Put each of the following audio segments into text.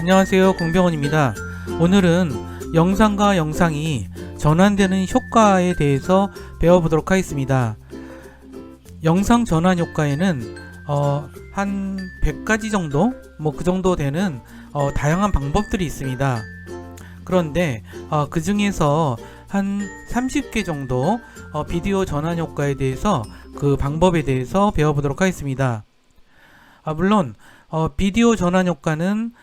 안녕하세요, 공병원입니다. 오늘은 영상과 영상이 전환되는 효과에 대해서 배워보도록 하겠습니다. 영상 전환 효과에는 한 100가지 정도? 그 정도 되는 다양한 방법들이 있습니다. 그런데 그 중에서 한 30개 정도 비디오 전환 효과에 대해서 그 방법에 대해서 배워보도록 하겠습니다. 물론 비디오 전환 효과는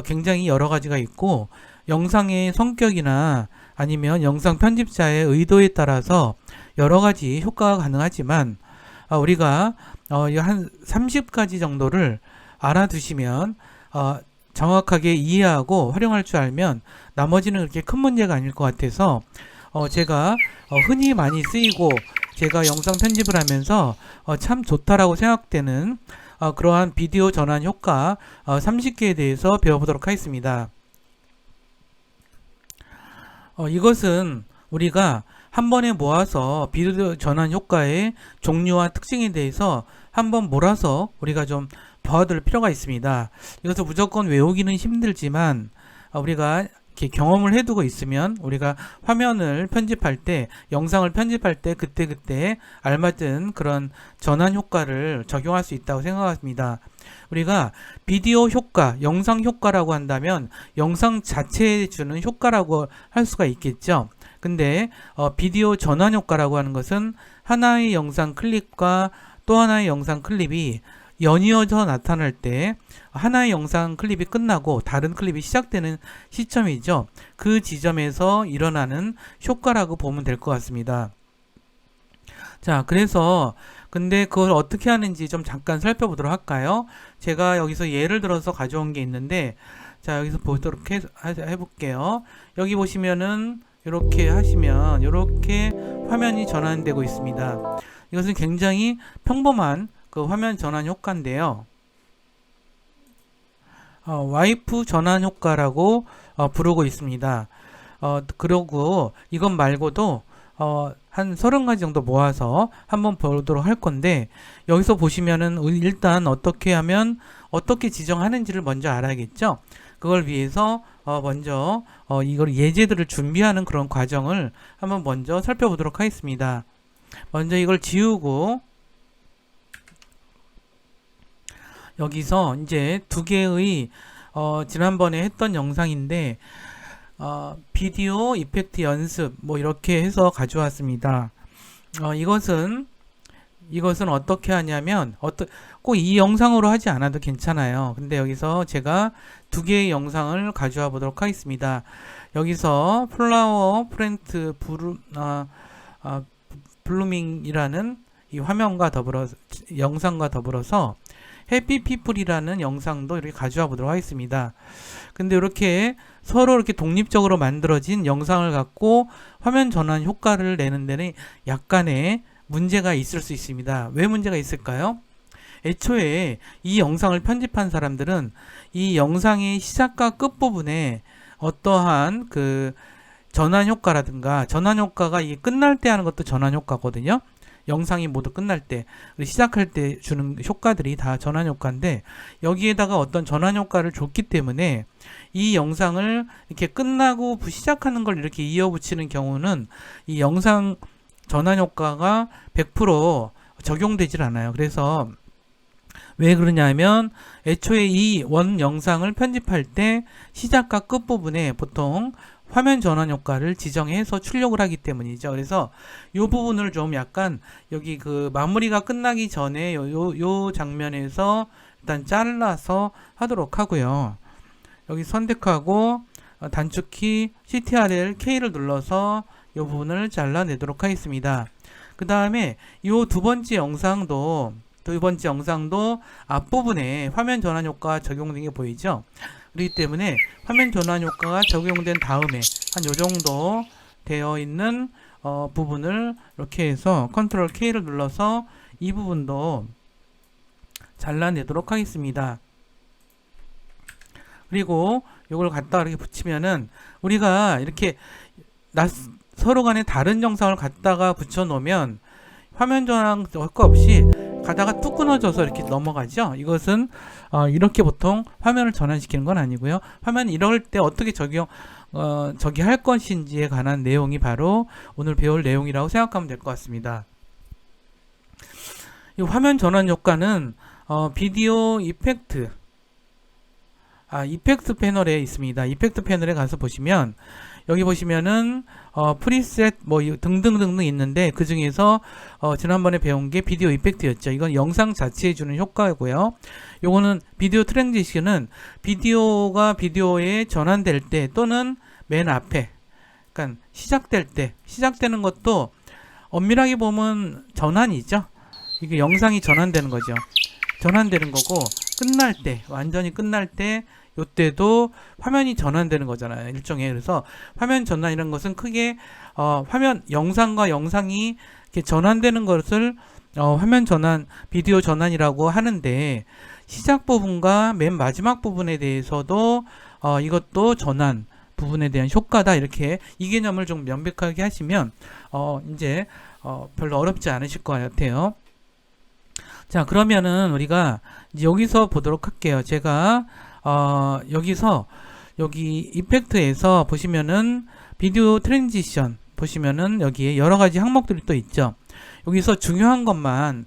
굉장히 여러 가지가 있고 영상의 성격이나 아니면 영상 편집자의 의도에 따라서 여러 가지 효과가 가능하지만 우리가 한 30가지 정도를 알아두시면 정확하게 이해하고 활용할 줄 알면 나머지는 그렇게 큰 문제가 아닐 것 같아서 제가 흔히 많이 쓰이고 제가 영상 편집을 하면서 참 좋다라고 생각되는 그러한 비디오 전환 효과 30개에 대해서 배워보도록 하겠습니다. 이것은 우리가 한 번에 모아서 비디오 전환 효과의 종류와 특징에 대해서 한번 몰아서 우리가 좀 봐둘 필요가 있습니다. 이것을 무조건 외우기는 힘들지만 우리가 이렇게 경험을 해두고 있으면 우리가 화면을 편집할 때, 영상을 편집할 때 그때그때 알맞은 그런 전환 효과를 적용할 수 있다고 생각합니다. 우리가 비디오 효과, 영상 효과라고 한다면 영상 자체에 주는 효과라고 할 수가 있겠죠. 근데 비디오 전환 효과라고 하는 것은 하나의 영상 클립과 또 하나의 영상 클립이 연이어서 나타날 때 하나의 영상 클립이 끝나고 다른 클립이 시작되는 시점이죠. 그 지점에서 일어나는 효과라고 보면 될 것 같습니다. 자, 그래서 근데 그걸 어떻게 하는지 좀 잠깐 살펴보도록 할까요? 제가 여기서 예를 들어서 가져온 게 있는데, 자, 여기서 보도록 해볼게요. 여기 보시면은 이렇게 하시면 이렇게 화면이 전환되고 있습니다. 이것은 굉장히 평범한 그 화면 전환 효과인데요. 와이프 전환 효과라고 부르고 있습니다. 그리고 이것 말고도 한 30가지 정도 모아서 한번 보도록 할 건데, 여기서 보시면은 일단 어떻게 하면 어떻게 지정하는지를 먼저 알아야겠죠. 그걸 위해서 먼저 이걸 예제들을 준비하는 그런 과정을 한번 먼저 살펴보도록 하겠습니다. 먼저 이걸 지우고 여기서 이제 두 개의 지난번에 했던 영상인데 비디오 이펙트 연습 이렇게 해서 가져왔습니다. 이것은 어떻게 하냐면 꼭 이 영상으로 하지 않아도 괜찮아요. 근데 여기서 제가 두 개의 영상을 가져와 보도록 하겠습니다. 여기서 플라워 프렌트 블루밍이라는 이 화면과 더불어서 영상과 더불어서 해피피플이라는 영상도 이렇게 가져와 보도록 하겠습니다. 근데 이렇게 서로 이렇게 독립적으로 만들어진 영상을 갖고 화면 전환 효과를 내는 데는 약간의 문제가 있을 수 있습니다. 왜 문제가 있을까요? 애초에 이 영상을 편집한 사람들은 이 영상의 시작과 끝부분에 어떠한 그 전환 효과라든가, 전환 효과가 이게 끝날 때 하는 것도 전환 효과거든요. 영상이 모두 끝날 때, 시작할 때 주는 효과들이 다 전환 효과인데, 여기에다가 어떤 전환 효과를 줬기 때문에 이 영상을 이렇게 끝나고 시작하는 걸 이렇게 이어붙이는 경우는 이 영상 전환 효과가 100% 적용되질 않아요. 그래서 왜 그러냐면 애초에 이 원 영상을 편집할 때 시작과 끝 부분에 보통 화면 전환 효과를 지정해서 출력을 하기 때문이죠. 그래서 이 부분을 좀 약간 여기 그 마무리가 끝나기 전에 요 장면에서 일단 잘라서 하도록 하고요. 여기 선택하고 단축키 CTRL K를 눌러서 이 부분을 잘라내도록 하겠습니다. 그 다음에 이 두 번째 영상도 앞부분에 화면 전환 효과 적용된 게 보이죠? 그렇기 때문에 화면 전환 효과가 적용된 다음에 한 요 정도 되어 있는 부분을 이렇게 해서 컨트롤 K를 눌러서 이 부분도 잘라내도록 하겠습니다. 그리고 이걸 갖다가 이렇게 붙이면은 우리가 이렇게 서로 간에 다른 영상을 갖다가 붙여 놓으면 화면 전환 효과 없이 가다가 뚝 끊어져서 이렇게 넘어가죠. 이것은 이렇게 보통 화면을 전환시키는 건 아니고요. 화면 이럴 때 어떻게 저기 할 것인지에 관한 내용이 바로 오늘 배울 내용이라고 생각하면 될 것 같습니다. 이 화면 전환 효과는 비디오 이펙트 이펙트 패널에 있습니다. 이펙트 패널에 가서 보시면 여기 보시면은 프리셋 뭐 등등등등 있는데 그 중에서 지난번에 배운 게 비디오 이펙트였죠. 이건 영상 자체에 주는 효과고요. 요거는 비디오 트랜지션은 비디오가 비디오에 전환될 때 또는 맨 앞에, 그러니까 시작되는 것도 엄밀하게 보면 전환이죠. 이게 영상이 전환되는 거죠. 전환되는 거고 끝날 때, 완전히 끝날 때 요때도 화면이 전환되는 거잖아요. 일종의. 그래서 화면 전환이라는 것은 크게 화면 영상과 영상이 이렇게 전환되는 것을 화면 전환, 비디오 전환이라고 하는데 시작 부분과 맨 마지막 부분에 대해서도 이것도 전환 부분에 대한 효과다. 이렇게 이 개념을 좀 명백하게 하시면 이제 별로 어렵지 않으실 것 같아요. 자, 그러면은 우리가 이제 여기서 보도록 할게요. 제가 여기서 여기 이펙트에서 보시면은 비디오 트랜지션 보시면은 여기에 여러 가지 항목들이 또 있죠. 여기서 중요한 것만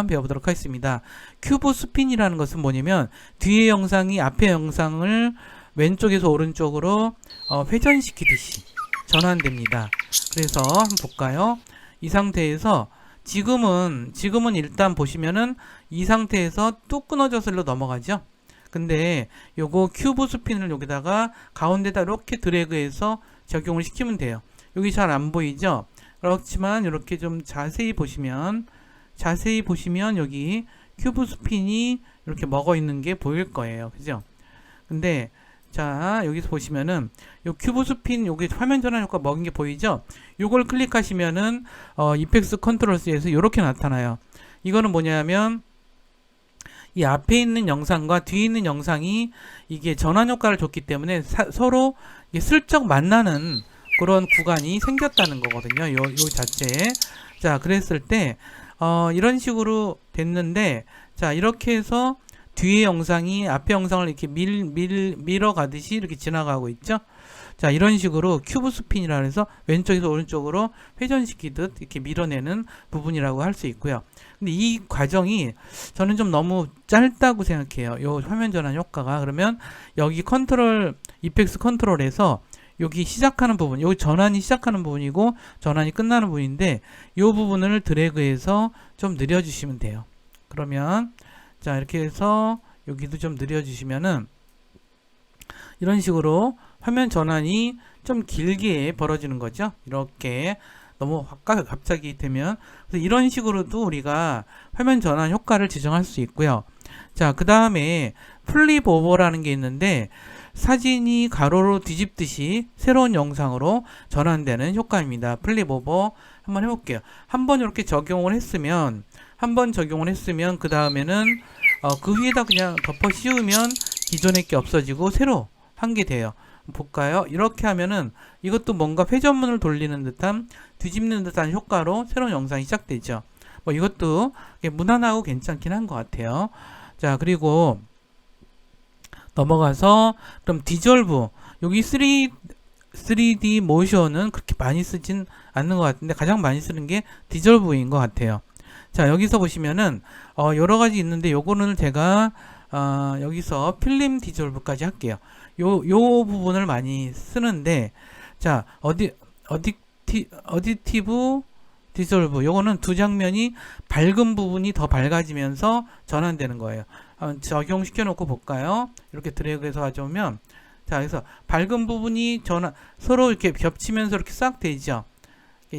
배워보도록 하겠습니다. 큐브 스핀이라는 것은 뭐냐면 뒤에 영상이 앞에 영상을 왼쪽에서 오른쪽으로 회전시키듯이 전환됩니다. 그래서 한번 볼까요? 이 상태에서 지금은 일단 보시면은 이 상태에서 뚝 끊어져서 일로 넘어가죠. 근데 요거 큐브 스핀을 여기다가 가운데다 이렇게 드래그해서 적용을 시키면 돼요. 여기 잘 안 보이죠? 그렇지만 이렇게 좀 자세히 보시면 여기 큐브 스핀이 이렇게 먹어 있는 게 보일 거예요. 그죠? 근데 자, 여기서 보시면은 요 큐브 스핀 여기 화면 전환 효과 먹은 게 보이죠? 요걸 클릭하시면은 이펙트 컨트롤스에서 이렇게 나타나요. 이거는 뭐냐면 이 앞에 있는 영상과 뒤에 있는 영상이 이게 전환 효과를 줬기 때문에 서로 이게 슬쩍 만나는 그런 구간이 생겼다는 거거든요. 요 자체에. 자, 그랬을 때 이런 식으로 됐는데, 자, 이렇게 해서 뒤에 영상이 앞에 영상을 이렇게 밀어가듯이 이렇게 지나가고 있죠. 자, 이런 식으로 큐브 스핀이라 해서 왼쪽에서 오른쪽으로 회전시키듯 이렇게 밀어내는 부분이라고 할 수 있고요. 근데 이 과정이 저는 좀 너무 짧다고 생각해요. 요 화면 전환 효과가. 그러면 여기 이펙트 컨트롤에서 여기 시작하는 부분, 여기 전환이 시작하는 부분이고 전환이 끝나는 부분인데 이 부분을 드래그해서 좀 느려주시면 돼요. 그러면 자, 이렇게 해서 여기도 좀 느려주시면은 이런 식으로 화면 전환이 좀 길게 벌어지는 거죠. 이렇게 너무 갑자기 되면. 그래서 이런 식으로도 우리가 화면 전환 효과를 지정할 수 있고요. 자, 그 다음에 플립 오버라는 게 있는데 사진이 가로로 뒤집듯이 새로운 영상으로 전환되는 효과입니다. 플립 오버 한번 해볼게요. 한번 이렇게 적용을 했으면 그 다음에는 그 위에다 그냥 덮어 씌우면 기존의 게 없어지고 새로 한 게 돼요. 볼까요? 이렇게 하면은 이것도 뭔가 회전문을 돌리는 듯한 뒤집는 듯한 효과로 새로운 영상이 시작되죠. 뭐 이것도 무난하고 괜찮긴 한 것 같아요. 자, 그리고 넘어가서 그럼 디졸브, 여기 3D 모션은 그렇게 많이 쓰진 않는 것 같은데 가장 많이 쓰는 게 디졸브인 것 같아요. 자, 여기서 보시면은 여러 가지 있는데 요거는 제가 여기서 필름 디졸브까지 할게요. 요 부분을 많이 쓰는데, 자, 어디티브 디졸브, 요거는 두 장면이 밝은 부분이 더 밝아지면서 전환되는 거예요. 적용시켜 놓고 볼까요? 이렇게 드래그해서 가져오면, 자, 그래서 밝은 부분이 서로 이렇게 겹치면서 이렇게 싹 되죠.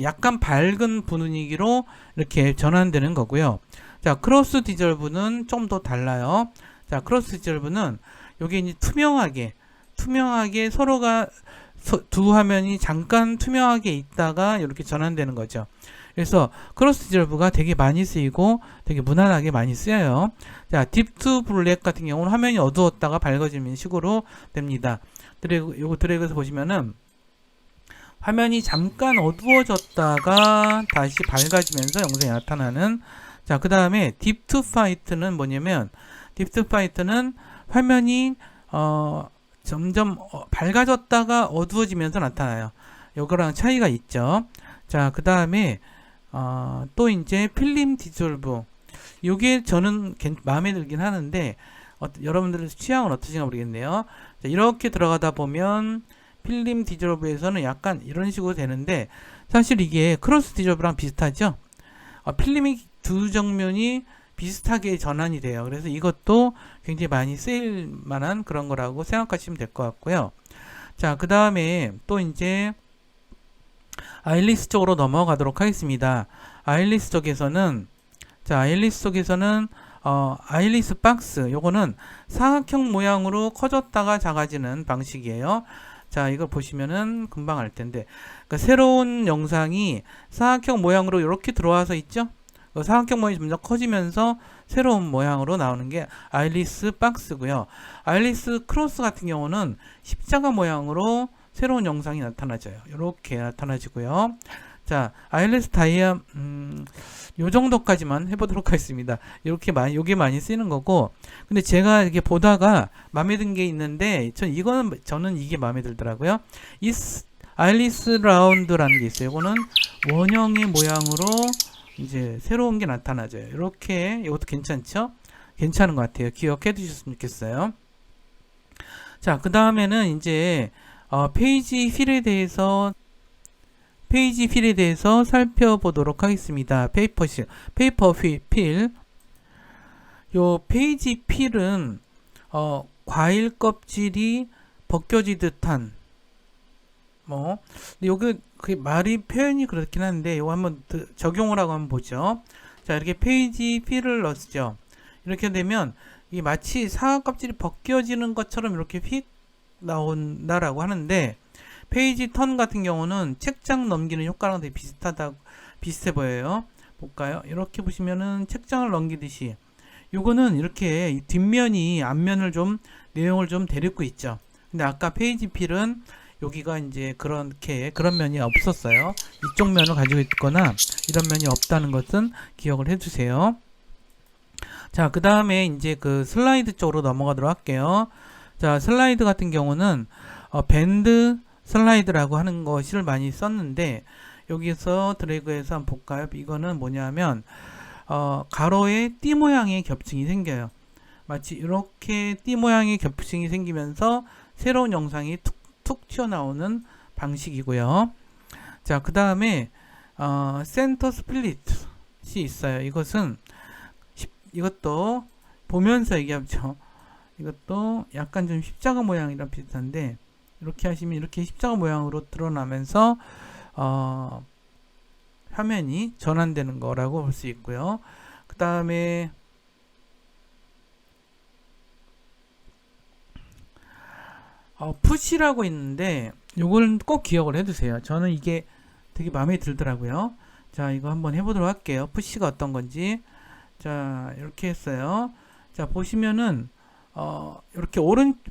약간 밝은 분위기로 이렇게 전환되는 거고요. 자, 크로스 디졸브는 좀 더 달라요. 자, 크로스 디졸브는 여기 이제 투명하게 서로가 두 화면이 잠깐 투명하게 있다가 이렇게 전환되는 거죠. 그래서 크로스 디졸브가 되게 많이 쓰이고 되게 무난하게 많이 쓰여요. 자, 딥투 블랙 같은 경우는 화면이 어두웠다가 밝아지는 식으로 됩니다. 요거 드래그해서 보시면은 화면이 잠깐 어두워졌다가 다시 밝아지면서 영상이 나타나는, 자, 그 다음에 딥 투 파이트는 뭐냐면, 딥 투 파이트는 화면이 점점 밝아졌다가 어두워지면서 나타나요. 요거랑 차이가 있죠. 자, 그 다음에 또 이제 필름 디졸브. 요게 저는 마음에 들긴 하는데 여러분들의 취향은 어떠신가 모르겠네요. 자, 이렇게 들어가다 보면 필름 디졸브에서는 약간 이런 식으로 되는데, 사실 이게 크로스 디졸브랑 비슷하죠. 필름이 두 정면이 비슷하게 전환이 돼요. 그래서 이것도 굉장히 많이 쓰일 만한 그런 거라고 생각하시면 될 것 같고요. 자, 그 다음에 또 이제 아일리스 쪽으로 넘어가도록 하겠습니다. 아일리스 쪽에서는 아일리스 박스, 요거는 사각형 모양으로 커졌다가 작아지는 방식이에요. 자, 이거 보시면은 금방 알 텐데, 그러니까 새로운 영상이 사각형 모양으로 이렇게 들어와서 있죠? 사각형 모양이 점점 커지면서 새로운 모양으로 나오는 게 아일리스 박스고요. 아일리스 크로스 같은 경우는 십자가 모양으로 새로운 영상이 나타나져요. 이렇게 나타나지고요. 자, 아일리스 다이아 요 정도까지만 해보도록 하겠습니다. 요게 많이 쓰이는 거고, 근데 제가 이렇게 보다가 마음에 든 게 있는데, 저는 이게 마음에 들더라고요. 이 아일리스 라운드라는 게 있어요. 이거는 원형의 모양으로 이제 새로운 게 나타나죠. 이렇게, 이것도 괜찮죠? 괜찮은 것 같아요. 기억해 두셨으면 좋겠어요. 자, 그 다음에는 이제 페이지 필에 대해서 살펴보도록 하겠습니다. 페이퍼 필. 요 페이지 필은 과일 껍질이 벗겨지듯 한 근데 요게 그 말이 표현이 그렇긴 한데, 요거 한번 적용을 하고 한번 보죠. 자, 이렇게 페이지 필을 넣었죠. 이렇게 되면 이 마치 사과 껍질이 벗겨지는 것처럼 이렇게 휙 나온다라고 하는데, 페이지 턴 같은 경우는 책장 넘기는 효과랑 되게 비슷해 보여요. 볼까요? 이렇게 보시면은 책장을 넘기듯이 요거는 이렇게 뒷면이 앞면을 좀 내용을 좀 데리고 있죠. 근데 아까 페이지 필은 여기가 이제 그런 면이 없었어요. 이쪽 면을 가지고 있거나 이런 면이 없다는 것은 기억을 해주세요. 자, 그 다음에 이제 그 슬라이드 쪽으로 넘어가도록 할게요. 자, 슬라이드 같은 경우는 밴드 슬라이드라고 하는 것을 많이 썼는데, 여기서 드래그해서 한번 볼까요? 이거는 뭐냐면 가로에 띠 모양의 겹층이 생겨요. 마치 이렇게 띠 모양의 겹층이 생기면서 새로운 영상이 툭 튀어나오는 방식이고요. 자, 그 다음에 센터 스플릿이 있어요. 이것도 보면서 얘기하죠. 이것도 약간 좀 십자가 모양이랑 비슷한데, 이렇게 하시면 이렇게 십자가 모양으로 드러나면서 화면이 전환되는 거라고 볼 수 있고요. 그 다음에 푸시라고 있는데, 요걸 꼭 기억을 해두세요. 저는 이게 되게 마음에 들더라고요. 자, 이거 한번 해보도록 할게요. 푸시가 어떤 건지. 자, 이렇게 했어요. 자, 보시면은 이렇게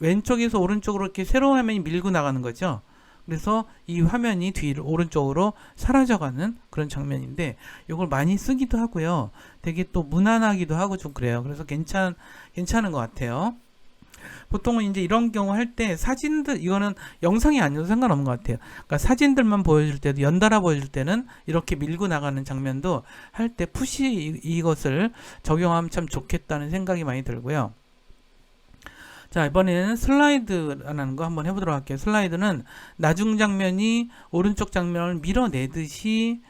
왼쪽에서 오른쪽으로 이렇게 새로운 화면이 밀고 나가는 거죠. 그래서 이 화면이 오른쪽으로 사라져가는 그런 장면인데, 이걸 많이 쓰기도 하고요. 되게 또 무난하기도 하고 좀 그래요. 그래서 괜찮은 것 같아요. 보통은 이제 이런 경우 할 때 이거는 영상이 아니어도 상관없는 것 같아요. 그러니까 사진들만 보여줄 때도, 연달아 보여줄 때는 이렇게 밀고 나가는 장면도 할 때 푸시 이것을 적용하면 참 좋겠다는 생각이 많이 들고요. 자, 이번에는 슬라이드라는 거 한번 해보도록 할게요. 슬라이드는 나중 장면이 오른쪽 장면을 밀어내듯이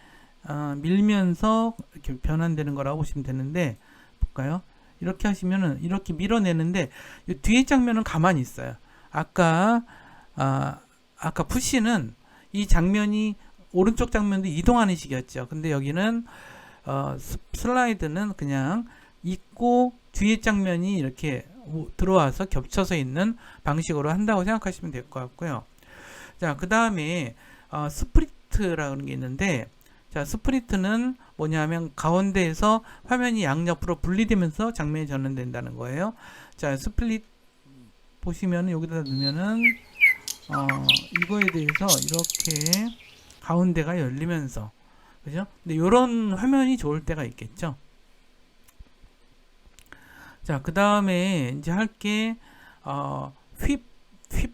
밀면서 이렇게 변환되는 거라고 보시면 되는데, 볼까요? 이렇게 하시면은 이렇게 밀어내는데, 이 뒤에 장면은 가만히 있어요. 아까 푸시는 이 장면이 오른쪽 장면도 이동하는 식이었죠. 근데 여기는 슬라이드는 그냥 있고 뒤에 장면이 이렇게 들어와서 겹쳐서 있는 방식으로 한다고 생각하시면 될 것 같고요. 자, 그 다음에 스프리트라는 게 있는데, 자, 스프리트는 뭐냐면 가운데에서 화면이 양옆으로 분리되면서 장면이 전환된다는 거예요. 자, 스플릿 보시면은 여기다 넣으면은 이거에 대해서 이렇게 가운데가 열리면서, 그죠? 근데 이런 화면이 좋을 때가 있겠죠. 자, 그 다음에 이제 할게 휩, 휩,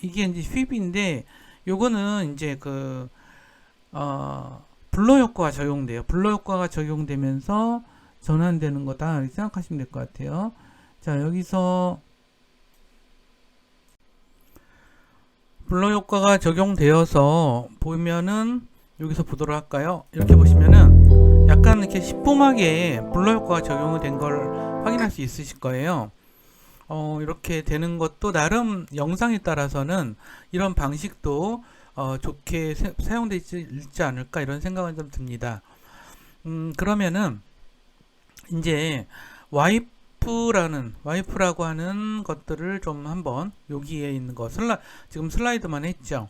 이게 이제 휩인데, 요거는 이제 블러 효과가 적용돼요. 블러 효과가 적용되면서 전환되는 거다 이렇게 생각하시면 될 것 같아요. 자, 여기서 블러 효과가 적용되어서 보면은, 여기서 보도록 할까요? 이렇게 보시면은 약간 이렇게 시큼하게 블러 효과가 적용이 된 걸 확인할 수 있으실 거예요. 이렇게 되는 것도 나름 영상에 따라서는 이런 방식도 좋게 사용되지 않을까 이런 생각은 좀 듭니다. 그러면은 이제 와이프라고 하는 것들을 좀 한번, 여기에 있는 거 지금 슬라이드만 했죠.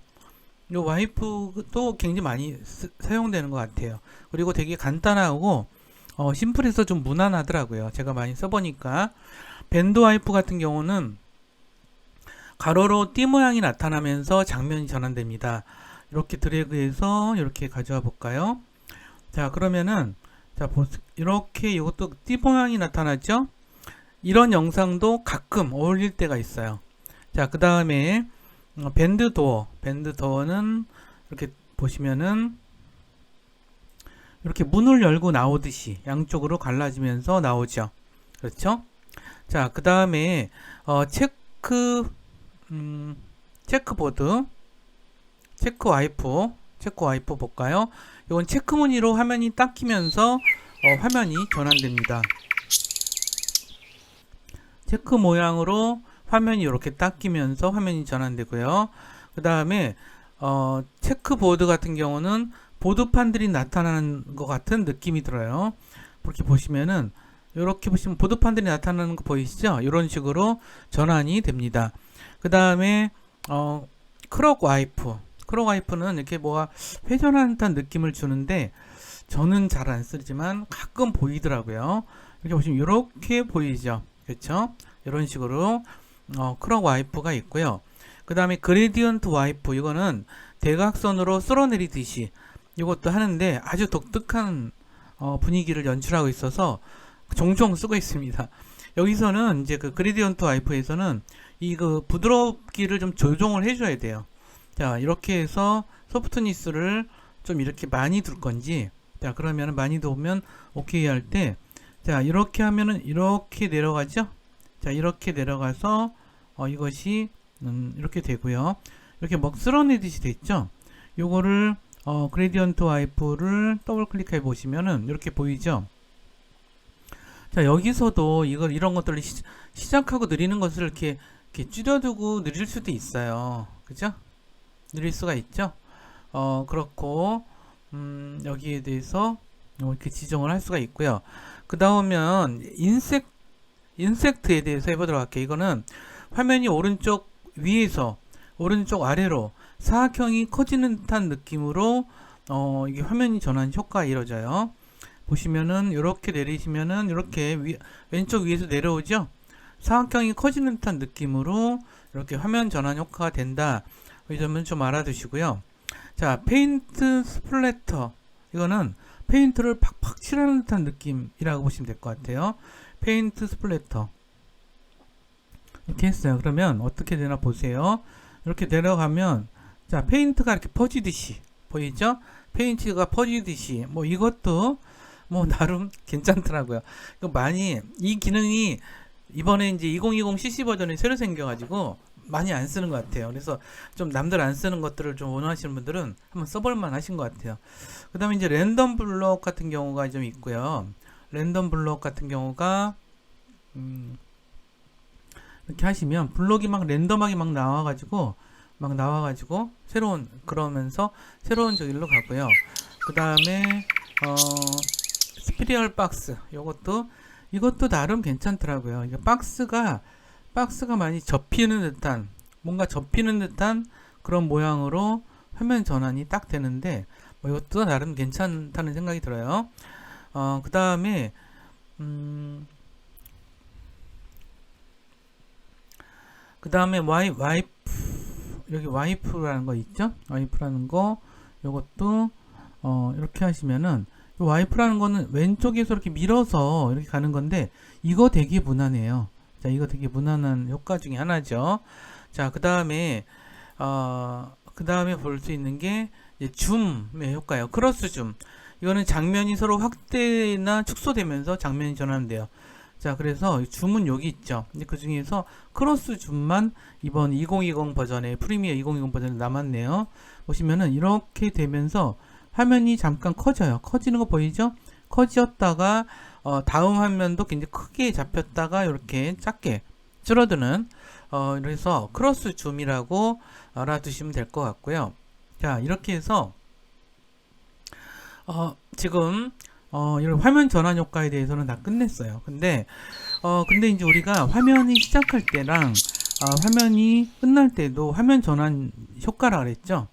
이 와이프도 굉장히 많이 사용되는 것 같아요. 그리고 되게 간단하고 심플해서 좀 무난하더라고요. 제가 많이 써보니까. 밴드 와이프 같은 경우는 가로로 띠 모양이 나타나면서 장면이 전환됩니다. 이렇게 드래그해서 이렇게 가져와 볼까요? 자, 그러면은 이렇게 이것도 띠 모양이 나타나죠? 이런 영상도 가끔 어울릴 때가 있어요. 자, 그 다음에 밴드 도어는 이렇게 보시면은 이렇게 문을 열고 나오듯이 양쪽으로 갈라지면서 나오죠. 그렇죠? 자, 그 다음에 체크보드, 체크 와이프 볼까요? 이건 체크 무늬로 화면이 딱 끼면서 화면이 전환됩니다. 체크 모양으로 화면이 이렇게 딱 끼면서 화면이 전환되고요. 그 다음에 체크보드 같은 경우는 보드판들이 나타나는 것 같은 느낌이 들어요. 이렇게 보시면은, 이렇게 보시면 보드판들이 나타나는 거 보이시죠? 이런 식으로 전환이 됩니다. 그 다음에 크록 와이프는 이렇게 뭐가 회전하는 듯한 느낌을 주는데 저는 잘 안 쓰지만 가끔 보이더라고요. 이렇게 보시면 이렇게 보이죠? 그렇죠? 이런 식으로 크록 와이프가 있고요. 그 다음에 그레디언트 와이프, 이거는 대각선으로 쓸어내리듯이 이것도 하는데 아주 독특한 분위기를 연출하고 있어서 종종 쓰고 있습니다. 여기서는 이제 그 그레디언트 와이프에서는 이 부드럽기를 좀 조정을 해줘야 돼요. 자, 이렇게 해서 소프트니스를 좀 이렇게 많이 둘 건지, 자, 그러면 많이 두면 오케이 할 때, 자, 이렇게 하면은 이렇게 내려가죠? 자, 이렇게 내려가서 이것이 이렇게 되고요. 이렇게 막 쓸어내듯이 됐죠? 요거를 그레디언트 와이프를 더블 클릭해 보시면은 이렇게 보이죠? 자, 여기서도 이런 것들을 시작하고 느리는 것을 이렇게 줄여두고 느릴 수도 있어요. 그죠? 느릴 수가 있죠? 그렇고, 여기에 대해서 이렇게 지정을 할 수가 있고요. 그 다음은 인섹트에 대해서 해보도록 할게요. 이거는 화면이 오른쪽 위에서 오른쪽 아래로 사각형이 커지는 듯한 느낌으로 이게 화면이 전환 효과가 이루어져요. 보시면은 이렇게 내리시면은 이렇게 왼쪽 위에서 내려오죠. 사각형이 커지는 듯한 느낌으로 이렇게 화면 전환 효과가 된다. 이 점은 좀 알아두시고요. 자, 페인트 스플래터, 이거는 페인트를 팍팍 칠하는 듯한 느낌이라고 보시면 될 것 같아요. 페인트 스플래터 이렇게 했어요. 그러면 어떻게 되나 보세요. 이렇게 내려가면, 자, 페인트가 이렇게 퍼지듯이 보이죠? 페인트가 퍼지듯이, 뭐 이것도 뭐 나름 괜찮더라고요. 많이 이 기능이 이번에 이제 2020 CC 버전이 새로 생겨가지고 많이 안 쓰는 것 같아요. 그래서 좀 남들 안 쓰는 것들을 좀 원하시는 분들은 한번 써볼만 하신 것 같아요. 그 다음에 이제 랜덤 블록 같은 경우가 좀 있고요. 랜덤 블록 같은 경우가 이렇게 하시면 블록이 막 랜덤하게 막 나와가지고 새로운, 그러면서 새로운 저길로 가고요. 그 다음에 스피리얼 박스, 이것도 나름 괜찮더라고요. 이게 박스가 많이 뭔가 접히는 듯한 그런 모양으로 화면 전환이 딱 되는데, 뭐 이것도 나름 괜찮다는 생각이 들어요. 그 다음에 와이프, 여기 와이프라는 거 있죠? 와이프라는 거, 요것도 이렇게 하시면은 와이프라는 거는 왼쪽에서 이렇게 밀어서 이렇게 가는 건데, 이거 되게 무난해요. 자, 이거 되게 무난한 효과 중에 하나죠. 자, 그 다음에 볼 수 있는 게 이제 줌의 효과예요. 크로스 줌. 이거는 장면이 서로 확대나 축소되면서 장면이 전환돼요. 자, 그래서 줌은 여기 있죠. 그 중에서 크로스 줌만 이번 2020 버전에, 프리미어 2020 버전에 남았네요. 보시면은 이렇게 되면서 화면이 잠깐 커져요. 커지는 거 보이죠? 커졌다가 다음 화면도 굉장히 크게 잡혔다가 이렇게 작게 줄어드는, 그래서 크로스 줌이라고 알아두시면 될 것 같고요. 자, 이렇게 해서 지금 이런 화면 전환 효과에 대해서는 다 끝냈어요. 근데 이제 우리가 화면이 시작할 때랑 화면이 끝날 때도 화면 전환 효과라 그랬죠.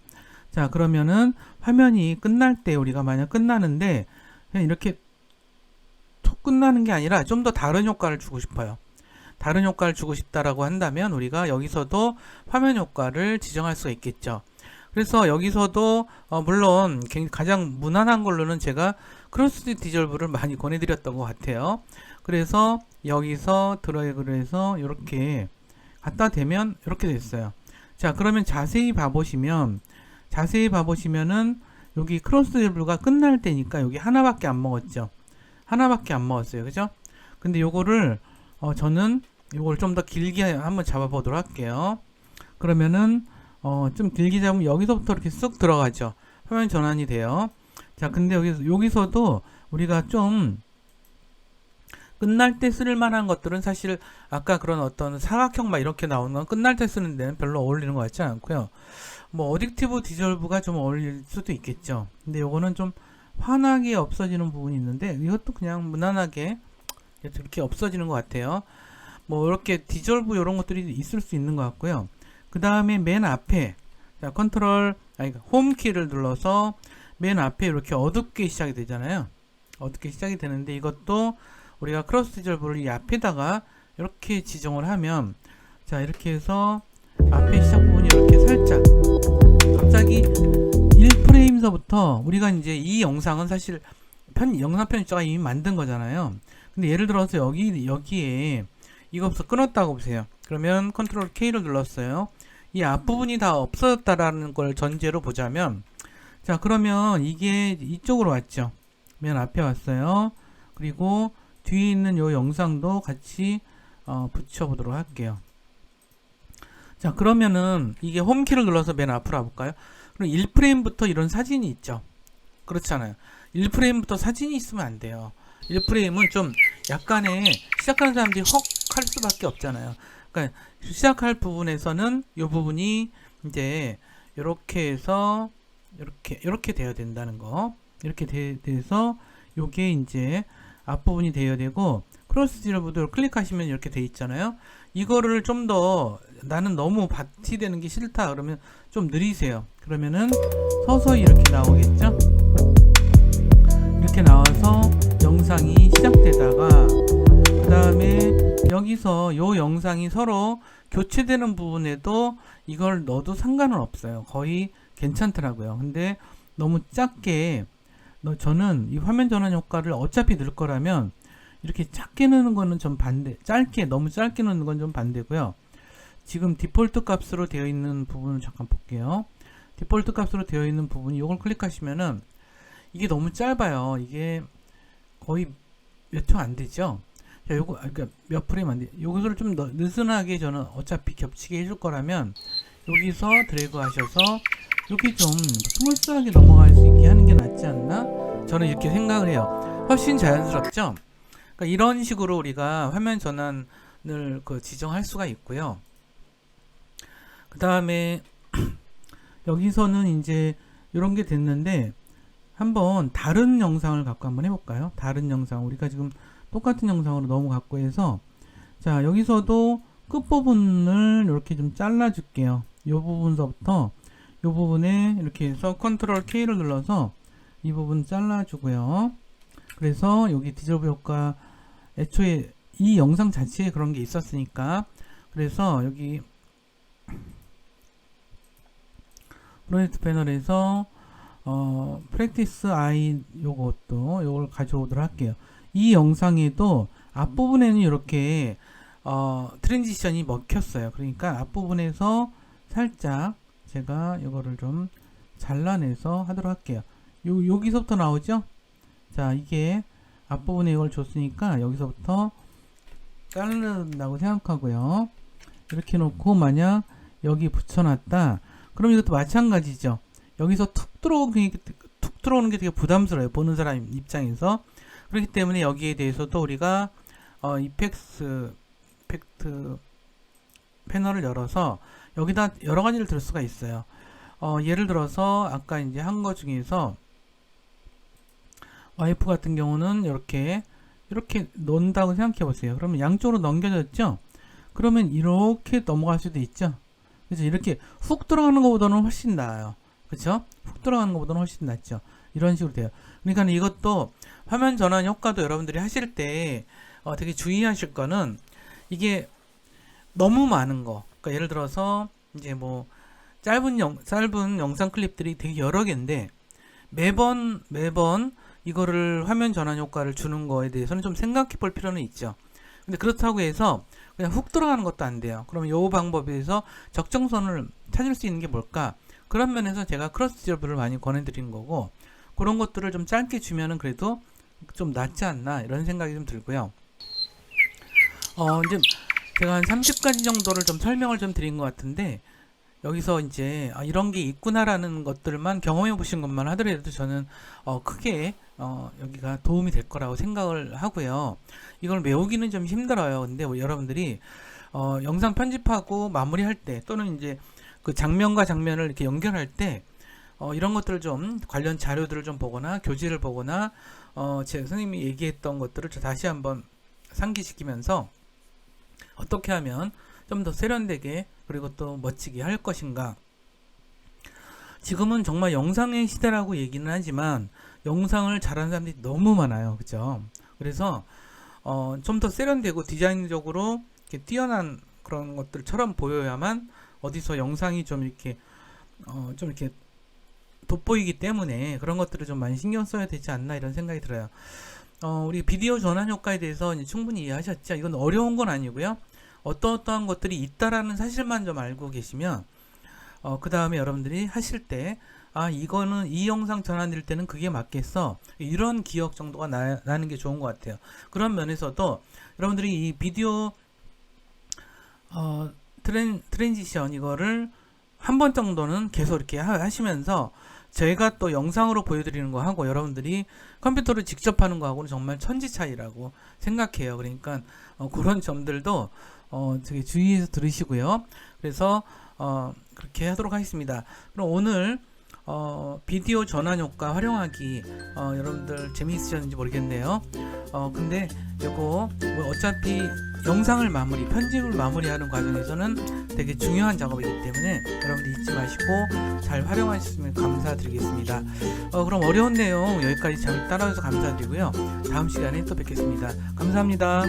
자, 그러면은 화면이 끝날 때 우리가 만약 끝나는데 그냥 이렇게 톡 끝나는 게 아니라 좀 더 다른 효과를 주고 싶어요. 다른 효과를 주고 싶다라고 한다면 우리가 여기서도 화면 효과를 지정할 수가 있겠죠. 그래서 여기서도 물론 가장 무난한 걸로는 제가 크로스 디졸브를 많이 권해드렸던 것 같아요. 그래서 여기서 드래그를 해서 이렇게 갖다 대면 이렇게 됐어요. 자, 그러면 자세히 봐보시면은 여기 크로스 디졸브가 끝날 때니까 여기 하나밖에 안 먹었죠. 하나밖에 안 먹었어요. 그죠? 근데 요거를 저는 요걸 좀 더 길게 한번 잡아보도록 할게요. 그러면은 좀 길게 잡으면 여기서부터 이렇게 쑥 들어가죠. 화면 전환이 돼요. 자, 근데 여기서도 우리가 좀 끝날 때 쓸 만한 것들은 사실 아까 그런 어떤 사각형 막 이렇게 나오는 건 끝날 때 쓰는 데는 별로 어울리는 것 같지 않고요. 뭐 어딕티브 디졸브가 좀 어울릴 수도 있겠죠. 근데 요거는 좀 환하게 없어지는 부분이 있는데 이것도 그냥 무난하게 이렇게 없어지는 것 같아요. 뭐 이렇게 디졸브 이런 것들이 있을 수 있는 것 같고요. 그 다음에 맨 앞에 자, 홈키를 눌러서 맨 앞에 이렇게 어둡게 시작이 되잖아요. 어둡게 시작이 되는데 이것도 우리가 크로스 디졸브를 이 앞에다가 이렇게 지정을 하면 자, 이렇게 해서 앞에 시작 부분이 이렇게 살짝 갑자기 1프레임서부터 우리가 이제 이 영상은 사실 영상 편집자가 이미 만든 거잖아요. 근데 예를 들어서 여기에 이거부터 끊었다고 보세요. 그러면 컨트롤 K를 눌렀어요. 이 앞부분이 다 없어졌다라는 걸 전제로 보자면 자, 그러면 이게 이쪽으로 왔죠. 맨 앞에 왔어요. 그리고 뒤에 있는 요 영상도 같이 붙여보도록 할게요. 자, 그러면은 이게 홈키를 눌러서 맨 앞으로 와볼까요? 그럼 1프레임부터 이런 사진이 있죠. 그렇잖아요. 1프레임부터 사진이 있으면 안 돼요. 1프레임은 좀 약간의 시작하는 사람들이 헉 할 수밖에 없잖아요. 그러니까 시작할 부분에서는 이 부분이 이제 이렇게 해서 이렇게 되어야 된다는 거. 이렇게 돼서 요게 이제 앞부분이 되어야 되고 크로스 디졸브를 클릭하시면 이렇게 돼 있잖아요. 이거를 좀 더 나는 너무 바티되는 게 싫다 그러면 좀 느리세요. 그러면은 서서히 이렇게 나오겠죠. 이렇게 나와서 영상이 시작되다가 그 다음에 여기서 요 영상이 서로 교체되는 부분에도 이걸 넣어도 상관은 없어요. 거의 괜찮더라고요. 근데 너무 작게 저는 이 화면 전환 효과를 어차피 넣을 거라면 이렇게 작게 넣는 거는 좀 반대, 너무 짧게 넣는 건 좀 반대고요. 지금 디폴트 값으로 되어 있는 부분을 잠깐 볼게요. 디폴트 값으로 되어 있는 부분이 이걸 클릭하시면은 이게 너무 짧아요. 이게 거의 몇 초 안 되죠. 자, 요거 그러니까 몇 프레임 안 돼. 요거를 좀 느슨하게 저는 어차피 겹치게 해줄 거라면 여기서 드래그 하셔서 이렇게 좀 스무스하게 넘어갈 수 있게 하는 게 낫지 않나? 저는 이렇게 생각을 해요. 훨씬 자연스럽죠? 그러니까 이런 식으로 우리가 화면 전환을 지정할 수가 있고요. 그 다음에 여기서는 이제 이런 게 됐는데 한번 다른 영상을 갖고 한번 해볼까요? 다른 영상 우리가 지금 똑같은 영상으로 너무 갖고 해서 자, 여기서도 끝부분을 이렇게 좀 잘라 줄게요. 이 부분서부터 이 부분에 이렇게 해서 컨트롤 K를 눌러서 이 부분 잘라 주고요. 그래서 여기 디졸브 효과 애초에 이 영상 자체에 그런 게 있었으니까 그래서 여기 프로젝트 패널에서 프랙티스 아이 요걸 가져오도록 할게요. 이 영상에도 앞부분에는 이렇게 트랜지션이 먹혔어요. 그러니까 앞부분에서 살짝 제가 이거를 좀 잘라내서 하도록 할게요. 여기서부터 나오죠? 자, 이게 앞부분에 이걸 줬으니까 여기서부터 자른다고 생각하고요. 이렇게 놓고 만약 여기 붙여놨다. 그럼 이것도 마찬가지죠. 여기서 툭 들어오는 게 되게 부담스러워요. 보는 사람 입장에서. 그렇기 때문에 여기에 대해서도 우리가 이펙트 패널을 열어서 여기다 여러 가지를 들 수가 있어요. 예를 들어서 아까 이제 한 거 중에서 와이프 같은 경우는 이렇게 놓는다고 생각해 보세요. 그러면 양쪽으로 넘겨졌죠? 그러면 이렇게 넘어갈 수도 있죠. 그래서 이렇게 훅 들어가는 것보다는 훨씬 나아요. 그렇죠? 훅 들어가는 것보다는 훨씬 낫죠. 이런 식으로 돼요. 그러니까 이것도 화면 전환 효과도 여러분들이 하실 때 되게 주의하실 거는 이게 너무 많은 거. 그러니까 예를 들어서 이제 뭐 짧은 영상 클립들이 되게 여러 개인데 매번 이거를 화면 전환 효과를 주는 거에 대해서는 좀 생각해 볼 필요는 있죠. 근데 그렇다고 해서 그냥 훅 들어가는 것도 안 돼요. 그러면 이 방법에서 적정선을 찾을 수 있는 게 뭘까? 그런 면에서 제가 크로스 지저브를 많이 권해드린 거고, 그런 것들을 좀 짧게 주면은 그래도 좀 낫지 않나 이런 생각이 좀 들고요. 이제 제가 한 30가지 정도를 좀 설명을 좀 드린 것 같은데, 여기서 이제 이런 게 있구나라는 것들만 경험해 보신 것만 하더라도 저는 크게 여기가 도움이 될 거라고 생각을 하고요. 이걸 외우기는 좀 힘들어요. 근데 여러분들이 영상 편집하고 마무리할 때 또는 이제 그 장면과 장면을 이렇게 연결할 때 이런 것들을 좀 관련 자료들을 좀 보거나 교재를 보거나 제 선생님이 얘기했던 것들을 다시 한번 상기시키면서 어떻게 하면 좀 더 세련되게 그리고 또 멋지게 할 것인가. 지금은 정말 영상의 시대라고 얘기는 하지만 영상을 잘하는 사람들이 너무 많아요. 그죠? 그래서 좀 더 세련되고 디자인적으로 이렇게 뛰어난 그런 것들처럼 보여야만 어디서 영상이 좀 이렇게 돋보이기 때문에 그런 것들을 좀 많이 신경 써야 되지 않나 이런 생각이 들어요. 우리 비디오 전환 효과에 대해서 이제 충분히 이해하셨죠? 이건 어려운 건 아니고요. 어떠한 것들이 있다라는 사실만 좀 알고 계시면 그 다음에 여러분들이 하실 때 이거는 이 영상 전환될 때는 그게 맞겠어, 이런 기억 정도가 나는 게 좋은 것 같아요. 그런 면에서도 여러분들이 이 비디오 트랜지션 이거를 한 번 정도는 계속 이렇게 하시면서 제가 또 영상으로 보여드리는 거 하고 여러분들이 컴퓨터로 직접 하는 거 하고는 정말 천지 차이라고 생각해요. 그러니까 그런 점들도 되게 주의해서 들으시고요. 그래서 그렇게 하도록 하겠습니다. 그럼 오늘 비디오 전환 효과 활용하기 여러분들 재미있으셨는지 모르겠네요. 근데 이거 뭐 어차피 영상을 편집을 마무리하는 과정에서는 되게 중요한 작업이기 때문에 여러분들 잊지 마시고 잘 활용하셨으면 감사드리겠습니다. 그럼 어려운 내용 여기까지 잘 따라와서 감사드리고요. 다음 시간에 또 뵙겠습니다. 감사합니다.